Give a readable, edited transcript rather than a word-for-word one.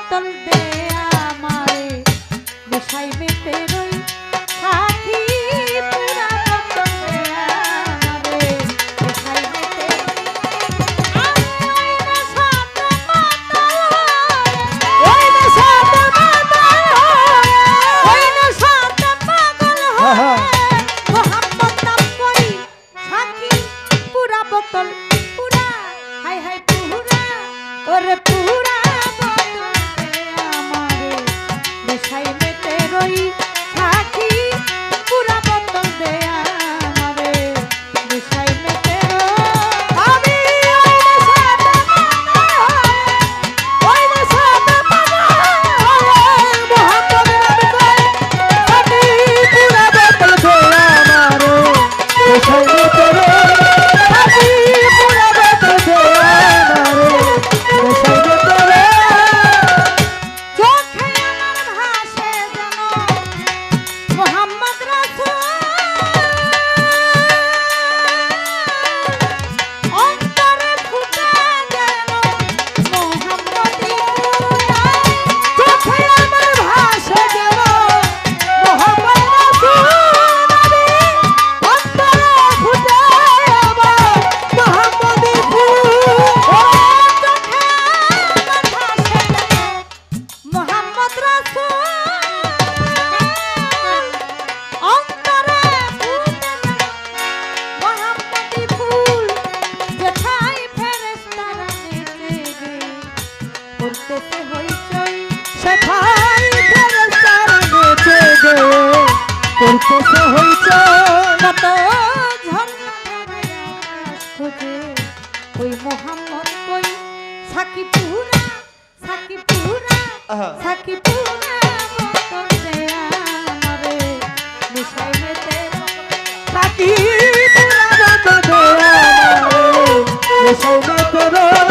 বোতল দে আমারে নেশায় মেতে রই সাথী পুরা বোতল দে আমারে নেশায় মেতে রই আমি ওই নেশাতে মাতাল ওই নেশাতে পাগল হয়ে মোহাম্মদ নাম করি সাথী পুরা বোতল পুরা হাই হাই পুরা ওরে পুরা বোতল দে আমারে নেশায় মেতে রই সাথী পুরা বোতল দে আমারে নেশায় মেতে রই আমি ওই নেশাতে পাগল হয়ে মোহাম্মদ নাম করি সাথী পুরা বোতল দে আমারে নেশায় মেতে রই সাথী পুরা বোতল দে আমারে নেশায় মেতে রই চোখে আমার ভাসে যেন মোহাম্মদ রাসূল অন্তরে ফুটে যেন মোহাম্মদী ফুল চোখে আমার ভাসে যেন মোহাম্মদ রাসূল নবী অন্তরে ফুটে আমার মোহাম্মদী ফুল চোখে আমার ভাসে যেন মোহাম্মদ রাসূল অন্তরে ফুটে যেন মোহাম্মদী ফুল যেথায় ফেরেশতারা নেচে গে করতেছে হইচই সেথায় ফেরেশতারা নেচে গে করতেছে হইচই কত ঝর্ণা ধারায় আকাশ খোঁজে ওই মোহাম্মদ কই সাকিবপুরা সাকিবপুরা সাকিবপুরা বোতল দে আমারে নেশায় মেতে সাকিবপুরা বোতল দে আমারে নেশায় মেতে রই